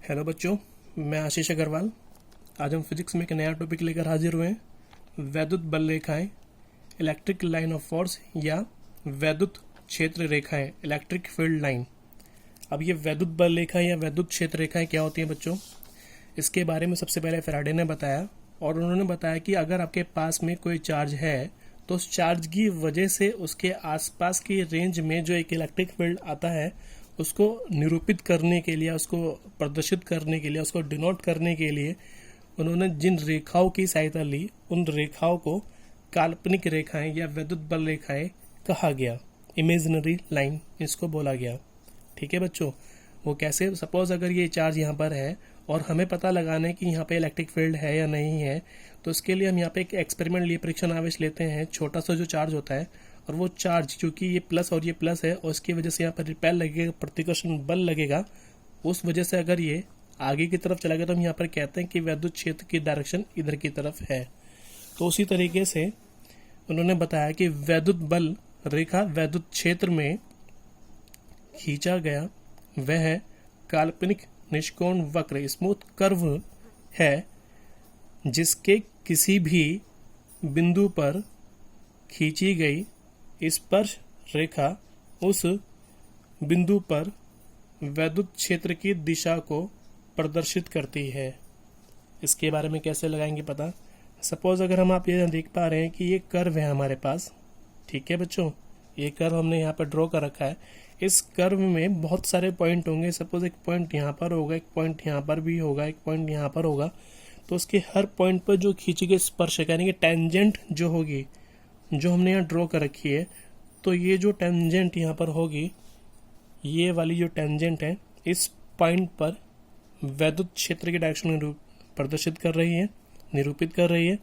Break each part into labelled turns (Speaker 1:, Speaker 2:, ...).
Speaker 1: Hello बच्चों, मैं आशीष अग्रवाल। आज हम फिजिक्स में एक नया टॉपिक लेकर हाजिर हुए हैं। वैद्युत बल रेखाएं, इलेक्ट्रिक लाइन ऑफ फोर्स या वैद्युत क्षेत्र रेखाएं, इलेक्ट्रिक फील्ड लाइन। अब ये वैद्युत बल रेखाएं या वैद्युत क्षेत्र रेखाएं क्या होती हैं बच्चों? इसके बारे में सबसे पहले फैराडे ने बताया, और उन्होंने बताया कि अगर आपके पास में कोई चार्ज है तो उस चार्ज की वजह से उसके आसपास की रेंज में जो एक इलेक्ट्रिक फील्ड आता है उसको निरूपित करने के लिए, उसको प्रदर्शित करने के लिए, उसको डिनोट करने के लिए उन्होंने जिन रेखाओं की सहायता ली उन रेखाओं को काल्पनिक रेखाएं या वैद्युत बल रेखाएं कहा गया। इमेजिनरी लाइन इसको बोला गया। ठीक है बच्चों, वो कैसे? सपोज अगर ये चार्ज यहाँ पर है और हमें पता लगाना है कि यहाँ पे इलेक्ट्रिक फील्ड है या नहीं है, तो इसके लिए हम यहाँ पे एक एक्सपेरिमेंट लिए परीक्षण आवेश लेते हैं। छोटा सा जो चार्ज होता है, और वो चार्ज चूंकि ये प्लस और ये प्लस है और इसकी वजह से यहाँ पर रिपेल लगेगा, प्रतिकर्षण बल लगेगा, उस वजह से अगर ये आगे की तरफ चला गया तो हम यहाँ पर कहते हैं कि वैद्युत क्षेत्र की डायरेक्शन इधर की तरफ है। तो उसी तरीके से उन्होंने बताया कि वैद्युत बल रेखा वैद्युत क्षेत्र में खींचा गया वह काल्पनिक निष्कोण वक्र स्मूथ कर्व है जिसके किसी भी बिंदु पर खींची गई स्पर्श रेखा उस बिंदु पर वैद्युत क्षेत्र की दिशा को प्रदर्शित करती है। इसके बारे में कैसे लगाएंगे पता? सपोज अगर हम आप ये देख पा रहे हैं कि ये कर्व है हमारे पास। ठीक है बच्चों, ये कर्व हमने यहाँ पर ड्रॉ कर रखा है। इस कर्व में बहुत सारे पॉइंट होंगे। सपोज एक पॉइंट यहाँ पर होगा, एक पॉइंट यहाँ पर भी होगा, एक पॉइंट यहाँ पर होगा। तो उसके हर पॉइंट पर जो खींची गई स्पर्शक यानी कि टेंजेंट जो होगी, जो हमने यहाँ ड्रॉ कर रखी है, तो ये जो टेंजेंट यहाँ पर होगी, ये वाली जो टेंजेंट है इस पॉइंट पर वैद्युत क्षेत्र की डायरेक्शन प्रदर्शित कर रही है, निरूपित कर रही है।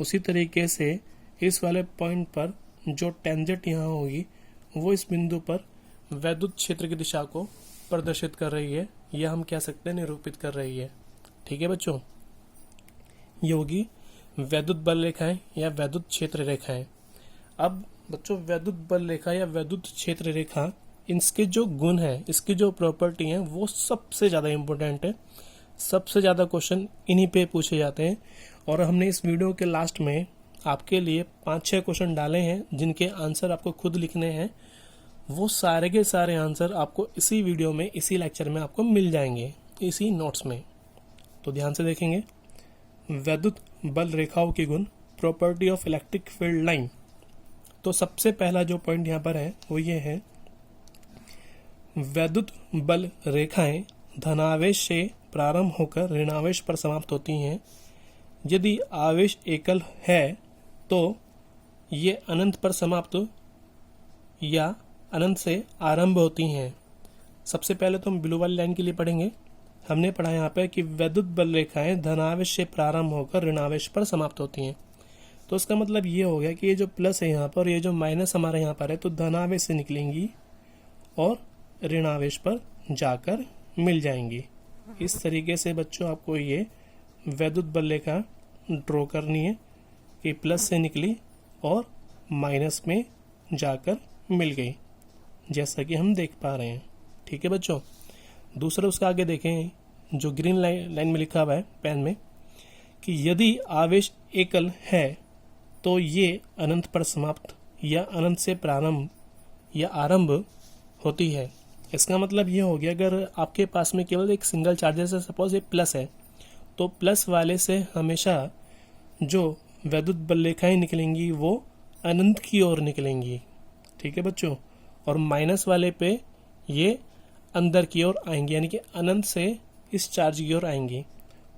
Speaker 1: उसी तरीके से इस वाले पॉइंट पर जो टेंजेंट यहाँ होगी वो इस बिंदु पर वैद्युत क्षेत्र की दिशा को प्रदर्शित कर रही है, या हम कह सकते हैं निरूपित कर रही है। ठीक है बच्चों, ये होगी वैद्युत बल रेखाएं या वैद्युत क्षेत्र रेखाएं। अब बच्चों, वैद्युत बल रेखा या वैद्युत क्षेत्र रेखा, इसके जो गुण है, इसकी जो प्रॉपर्टी है, वो सबसे ज़्यादा इम्पोर्टेंट है। सबसे ज़्यादा क्वेश्चन इन्हीं पे पूछे जाते हैं। और हमने इस वीडियो के लास्ट में आपके लिए 5-6 क्वेश्चन डाले हैं जिनके आंसर आपको खुद लिखने हैं। वो सारे के सारे आंसर आपको इसी वीडियो में, इसी लेक्चर में आपको मिल जाएंगे, इसी नोट्स में। तो ध्यान से देखेंगे। वैद्युत बल रेखाओं के गुण, property of electric field line. तो सबसे पहला जो पॉइंट यहाँ पर है वो ये है, वैद्युत बल रेखाएं धनावेश से प्रारंभ होकर ऋणावेश पर समाप्त होती हैं। यदि आवेश एकल है तो ये अनंत पर समाप्त या अनंत से आरंभ होती हैं। सबसे पहले तो हम ब्लू वाली लाइन के लिए पढ़ेंगे। हमने पढ़ा यहाँ पे कि वैद्युत बल रेखाएं धनावेश से प्रारंभ होकर ऋणावेश पर समाप्त होती हैं। तो इसका मतलब ये हो गया कि ये जो प्लस है यहाँ पर, ये जो माइनस हमारे यहाँ पर है, तो धनावेश से निकलेंगी और ऋणावेश पर जाकर मिल जाएंगी। इस तरीके से बच्चों आपको ये वैद्युत बल रेखा ड्रॉ करनी है कि प्लस से निकली और माइनस में जाकर मिल गई, जैसा कि हम देख पा रहे हैं। ठीक है बच्चों, दूसरा उसका आगे देखें, जो ग्रीन लाइन में लिखा हुआ है पेन में, कि यदि आवेश एकल है तो ये अनंत पर समाप्त या अनंत से प्रारंभ या आरंभ होती है। इसका मतलब ये हो गया, अगर आपके पास में केवल एक सिंगल चार्जर से, सपोज ये प्लस है, तो प्लस वाले से हमेशा जो वैद्युत बल रेखाएं निकलेंगी वो अनंत की ओर निकलेंगी। ठीक है बच्चों, और माइनस वाले पे ये अंदर की ओर आएंगी, यानी कि अनंत से इस चार्ज की ओर आएंगी।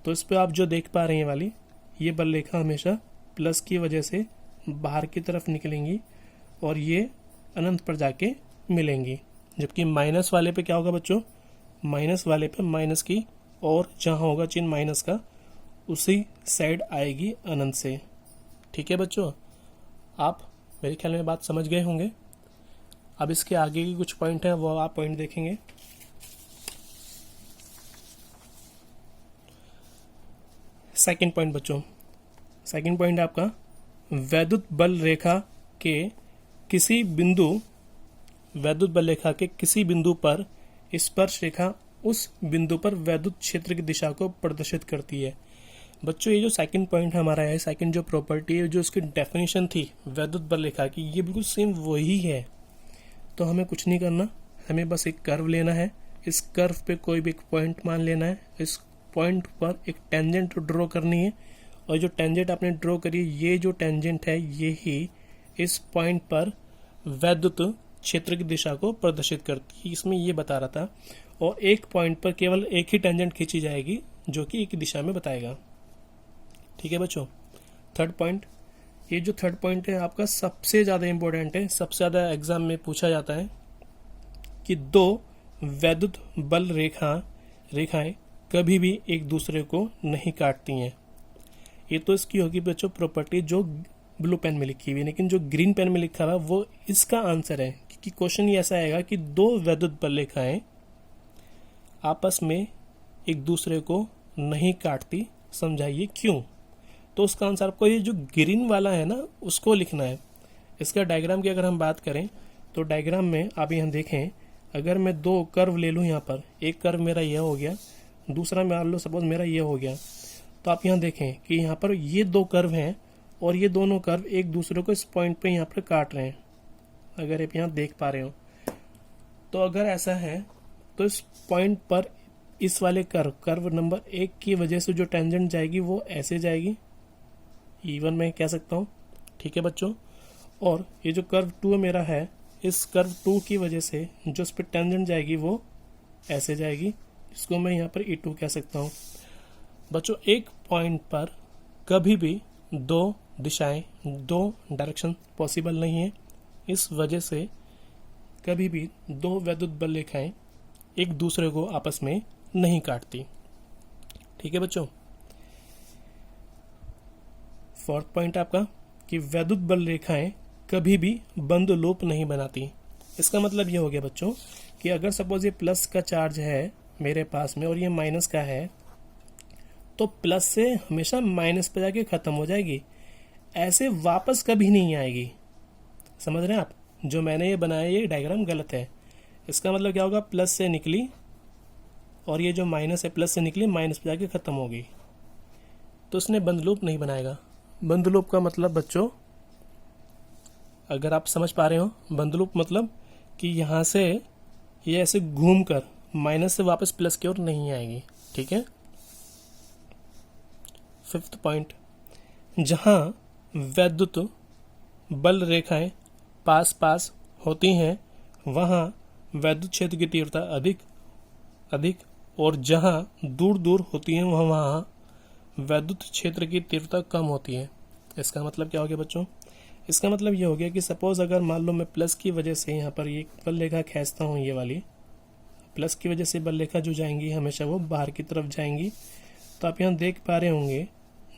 Speaker 1: तो इस पे आप जो देख पा रहे हैं वाली, ये बल रेखा हमेशा प्लस की वजह से बाहर की तरफ निकलेंगी और ये अनंत पर जाके मिलेंगी। जबकि माइनस वाले पे क्या होगा बच्चों? माइनस वाले पे माइनस की और जहाँ होगा चिन्ह माइनस का, उसी साइड आएगी अनंत से। ठीक है बच्चों, आप मेरे ख्याल में बात समझ गए होंगे। अब इसके आगे की कुछ पॉइंट हैं, वो आप पॉइंट देखेंगे। सेकंड पॉइंट बच्चों, सेकंड पॉइंट आपका, वैद्युत बल रेखा के किसी बिंदु, वैद्युत बल रेखा के किसी बिंदु पर स्पर्श रेखा उस बिंदु पर वैद्युत क्षेत्र की दिशा को प्रदर्शित करती है। बच्चों ये जो सेकंड पॉइंट हमारा है, सेकंड जो प्रॉपर्टी है, जो उसकी डेफिनेशन थी वैद्युत बल रेखा की, ये बिल्कुल सेम वही है। तो हमें कुछ नहीं करना, हमें बस एक कर्व लेना है, इस कर्व पे कोई भी एक पॉइंट मान लेना है, इस पॉइंट पर एक टेंजेंट ड्रॉ करनी है, और जो टेंजेंट आपने ड्रॉ करी, ये जो टेंजेंट है ये ही इस पॉइंट पर वैद्युत क्षेत्र की दिशा को प्रदर्शित करती है, इसमें ये बता रहा था। और एक पॉइंट पर केवल एक ही टेंजेंट खींची जाएगी जो कि एक दिशा में बताएगा। ठीक है बच्चों। थर्ड पॉइंट, ये जो थर्ड पॉइंट है आपका सबसे ज़्यादा इंपॉर्टेंट है, सबसे ज़्यादा एग्जाम में पूछा जाता है कि दो वैद्युत बल रेखाएं कभी भी एक दूसरे को नहीं काटती हैं। ये तो इसकी होगी बच्चों प्रॉपर्टी जो ब्लू पेन में लिखी हुई है, लेकिन जो ग्रीन पेन में लिखा हुआ वो इसका आंसर है, क्योंकि क्वेश्चन ये ऐसा आएगा कि दो वैद्युत बल रेखाएं आपस में एक दूसरे को नहीं काटती, समझाइए क्यों। तो उसका आंसर आपको ये जो ग्रीन वाला है ना उसको लिखना है। इसका डायग्राम की अगर हम बात करें तो डायग्राम में आप यहाँ देखें, अगर मैं दो कर्व ले लूँ, यहाँ पर एक कर्व मेरा यह हो गया, दूसरा मान लो सपोज मेरा ये हो गया, तो आप यहाँ देखें कि यहाँ पर ये दो कर्व हैं और ये दोनों कर्व एक दूसरे को इस पॉइंट पे यहाँ पर काट रहे हैं, अगर आप यहाँ देख पा रहे हो। तो अगर ऐसा है तो इस पॉइंट पर इस वाले कर्व नंबर 1 की वजह से जो टेंजेंट जाएगी वो ऐसे जाएगी, इवन मैं कह सकता हूँ। ठीक है बच्चों। और ये जो कर्व 2 मेरा है, इस कर्व 2 की वजह से जो इस पर टेंजेंट जाएगी वो ऐसे जाएगी, इसको मैं यहाँ पर E2 कह सकता हूँ। बच्चों एक पॉइंट पर कभी भी दो दिशाएं, दो डायरेक्शन पॉसिबल नहीं है, इस वजह से कभी भी दो वैद्युत बल रेखाएं एक दूसरे को आपस में नहीं काटती। ठीक है बच्चों। फोर्थ पॉइंट आपका कि वैद्युत बल रेखाएं कभी भी बंद लूप नहीं बनाती। इसका मतलब ये हो गया बच्चों कि अगर सपोज ये प्लस का चार्ज है मेरे पास में और ये माइनस का है, तो प्लस से हमेशा माइनस पे जाके खत्म हो जाएगी, ऐसे वापस कभी नहीं आएगी। समझ रहे हैं आप? जो मैंने ये बनाया ये डायग्राम गलत है। इसका मतलब क्या होगा, प्लस से निकली और ये जो माइनस है प्लस से निकली, माइनस पे जाके खत्म हो गई, तो उसने बंद लूप नहीं बनाएगा। बंद लूप का मतलब बच्चों, अगर आप समझ पा रहे हो, बंद लूप मतलब कि यहाँ से ये ऐसे घूम कर माइनस से वापस प्लस की ओर नहीं आएगी। ठीक है। फिफ्थ पॉइंट, जहाँ वैद्युत बल रेखाएं पास पास होती हैं वहाँ वैद्युत क्षेत्र की तीव्रता अधिक और जहाँ दूर दूर होती है वहाँ वैद्युत क्षेत्र की तीव्रता कम होती है। इसका मतलब क्या हो गया बच्चों? इसका मतलब ये हो गया कि सपोज अगर मान लो मैं प्लस की वजह से यहाँ पर ये बल रेखा खींचता हूँ, ये वाली प्लस की वजह से बल रेखा जो जाएंगी हमेशा वो बाहर की तरफ जाएंगी। तो आप यहाँ देख पा रहे होंगे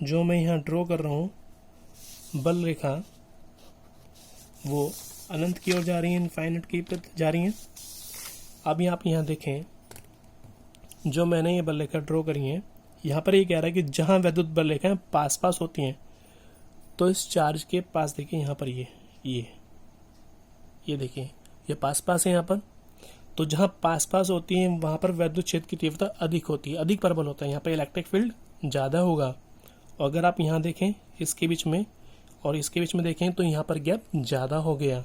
Speaker 1: जो मैं यहाँ ड्रॉ कर रहा हूँ बल रेखा, वो अनंत की ओर जा रही है, इनफाइनाइट की तरफ जा रही हैं। अब आप यहाँ देखें, जो मैंने ये बल रेखा ड्रॉ करी है, यहाँ पर ये कह रहा है कि जहाँ वैद्युत बल रेखाएं पास पास होती हैं, तो इस चार्ज के पास देखिए यहाँ पर ये देखिए ये पास पास है यहाँ पर। तो जहाँ पास पास होती हैं वहाँ पर वैद्युत क्षेत्र की तीव्रता अधिक होती है, अधिक प्रबल होता है, यहाँ पर इलेक्ट्रिक फील्ड ज़्यादा होगा। और अगर आप यहाँ देखें इसके बीच में और इसके बीच में देखें तो यहाँ पर गैप ज़्यादा हो गया।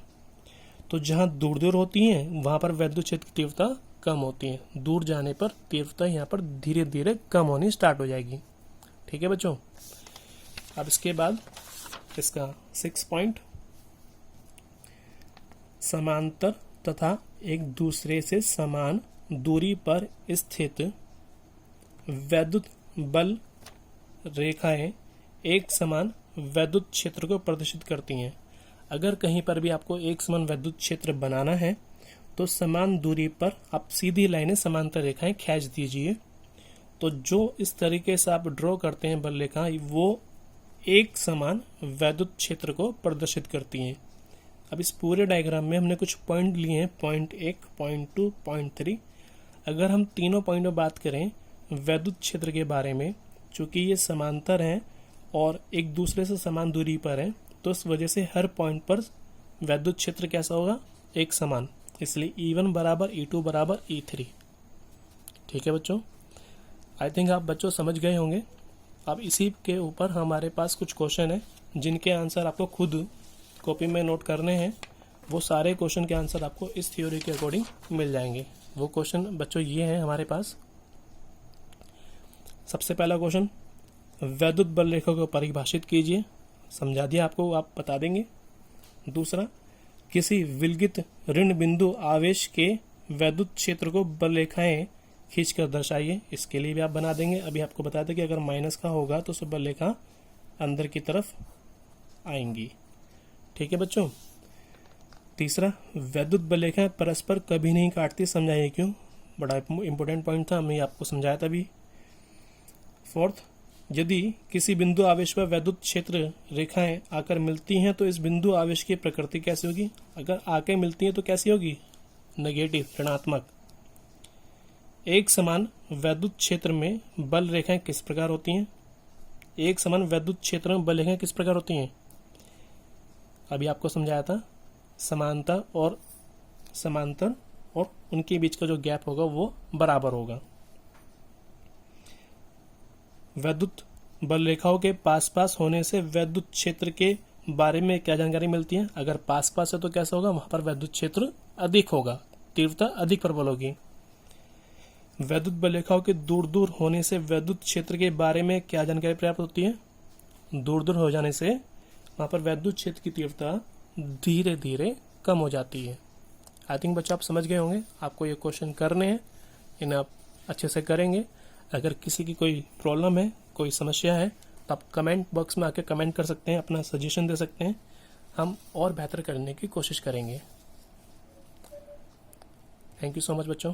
Speaker 1: तो जहाँ दूर दूर होती हैं वहाँ पर वैद्युत क्षेत्र की तीव्रता कम होती है, दूर जाने पर तीव्रता यहाँ पर धीरे धीरे कम होनी स्टार्ट हो जाएगी। ठीक है बच्चों। अब इसके बाद इसका 6 पॉइंट, समांतर तथा एक दूसरे से समान दूरी पर स्थित वैद्युत बल रेखाएं एक समान वैद्युत क्षेत्र को प्रदर्शित करती हैं। अगर कहीं पर भी आपको एक समान वैद्युत क्षेत्र बनाना है तो समान दूरी पर आप सीधी लाइनें समांतर रेखाएं खींच दीजिए। तो जो इस तरीके से आप ड्रॉ करते हैं बल रेखा, वो एक समान वैद्युत क्षेत्र को प्रदर्शित करती हैं। अब इस पूरे डायग्राम में हमने कुछ पॉइंट लिए हैं, पॉइंट 1, पॉइंट 2, पॉइंट 3। अगर हम तीनों पॉइंट में बात करें वैद्युत क्षेत्र के बारे में, चूंकि ये समांतर हैं और एक दूसरे से समान दूरी पर हैं, तो इस वजह से हर पॉइंट पर वैद्युत क्षेत्र कैसा होगा, एक समान। इसलिए E1 बराबर E2 बराबर E3। ठीक है बच्चों, आई थिंक आप बच्चों समझ गए होंगे। अब इसी के ऊपर हमारे पास कुछ क्वेश्चन है जिनके आंसर आपको खुद कॉपी में नोट करने हैं। वो सारे क्वेश्चन के आंसर आपको इस थ्योरी के अकॉर्डिंग मिल जाएंगे। वो क्वेश्चन बच्चों ये है हमारे पास। सबसे पहला क्वेश्चन, वैद्युत बल रेखा को परिभाषित कीजिए। समझा दिया आपको, आप बता देंगे। दूसरा, किसी विलगित ऋण बिंदु आवेश के वैद्युत क्षेत्र को बल रेखाएं खींचकर दर्शाइए। इसके लिए भी आप बना देंगे। अभी आपको बता दें कि अगर माइनस का होगा तो सब बल रेखा अंदर की तरफ आएंगी। ठीक है बच्चों। तीसरा, वैद्युत बल रेखाएं परस्पर कभी नहीं काटती, समझाइए क्यों। बड़ा इंपॉर्टेंट पॉइंट था, हमने आपको समझाया था अभी। फोर्थ, यदि किसी बिंदु आवेश पर वैद्युत क्षेत्र रेखाएं आकर मिलती हैं तो इस बिंदु आवेश की प्रकृति कैसी होगी। अगर आकर मिलती हैं तो कैसी होगी, नेगेटिव, ऋणात्मक। एक समान वैद्युत क्षेत्र में बल रेखाएं किस प्रकार होती हैं। एक समान वैद्युत क्षेत्र में बल रेखाएं किस प्रकार होती हैं, अभी आपको समझाया था। समांतर और उनके बीच का जो गैप होगा वो बराबर होगा। वैद्युत बल रेखाओं के पास पास होने से वैद्युत क्षेत्र के बारे में क्या जानकारी मिलती है। अगर पास पास है तो कैसा होगा, वहां पर वैद्युत क्षेत्र अधिक होगा, तीव्रता अधिक प्रबल होगी। वैद्युत बल रेखाओं के दूर दूर होने से वैद्युत क्षेत्र के बारे में क्या जानकारी प्राप्त होती है। दूर दूर हो जाने से वहां पर वैद्युत क्षेत्र की तीव्रता धीरे धीरे कम हो जाती है। आई थिंक बच्चों आप समझ गए होंगे। आपको ये क्वेश्चन करने हैं, इन्हें आप अच्छे से करेंगे। अगर किसी की कोई प्रॉब्लम है, कोई समस्या है, तो आप कमेंट बॉक्स में आके कमेंट कर सकते हैं, अपना सजेशन दे सकते हैं। हम और बेहतर करने की कोशिश करेंगे। थैंक यू सो मच बच्चों।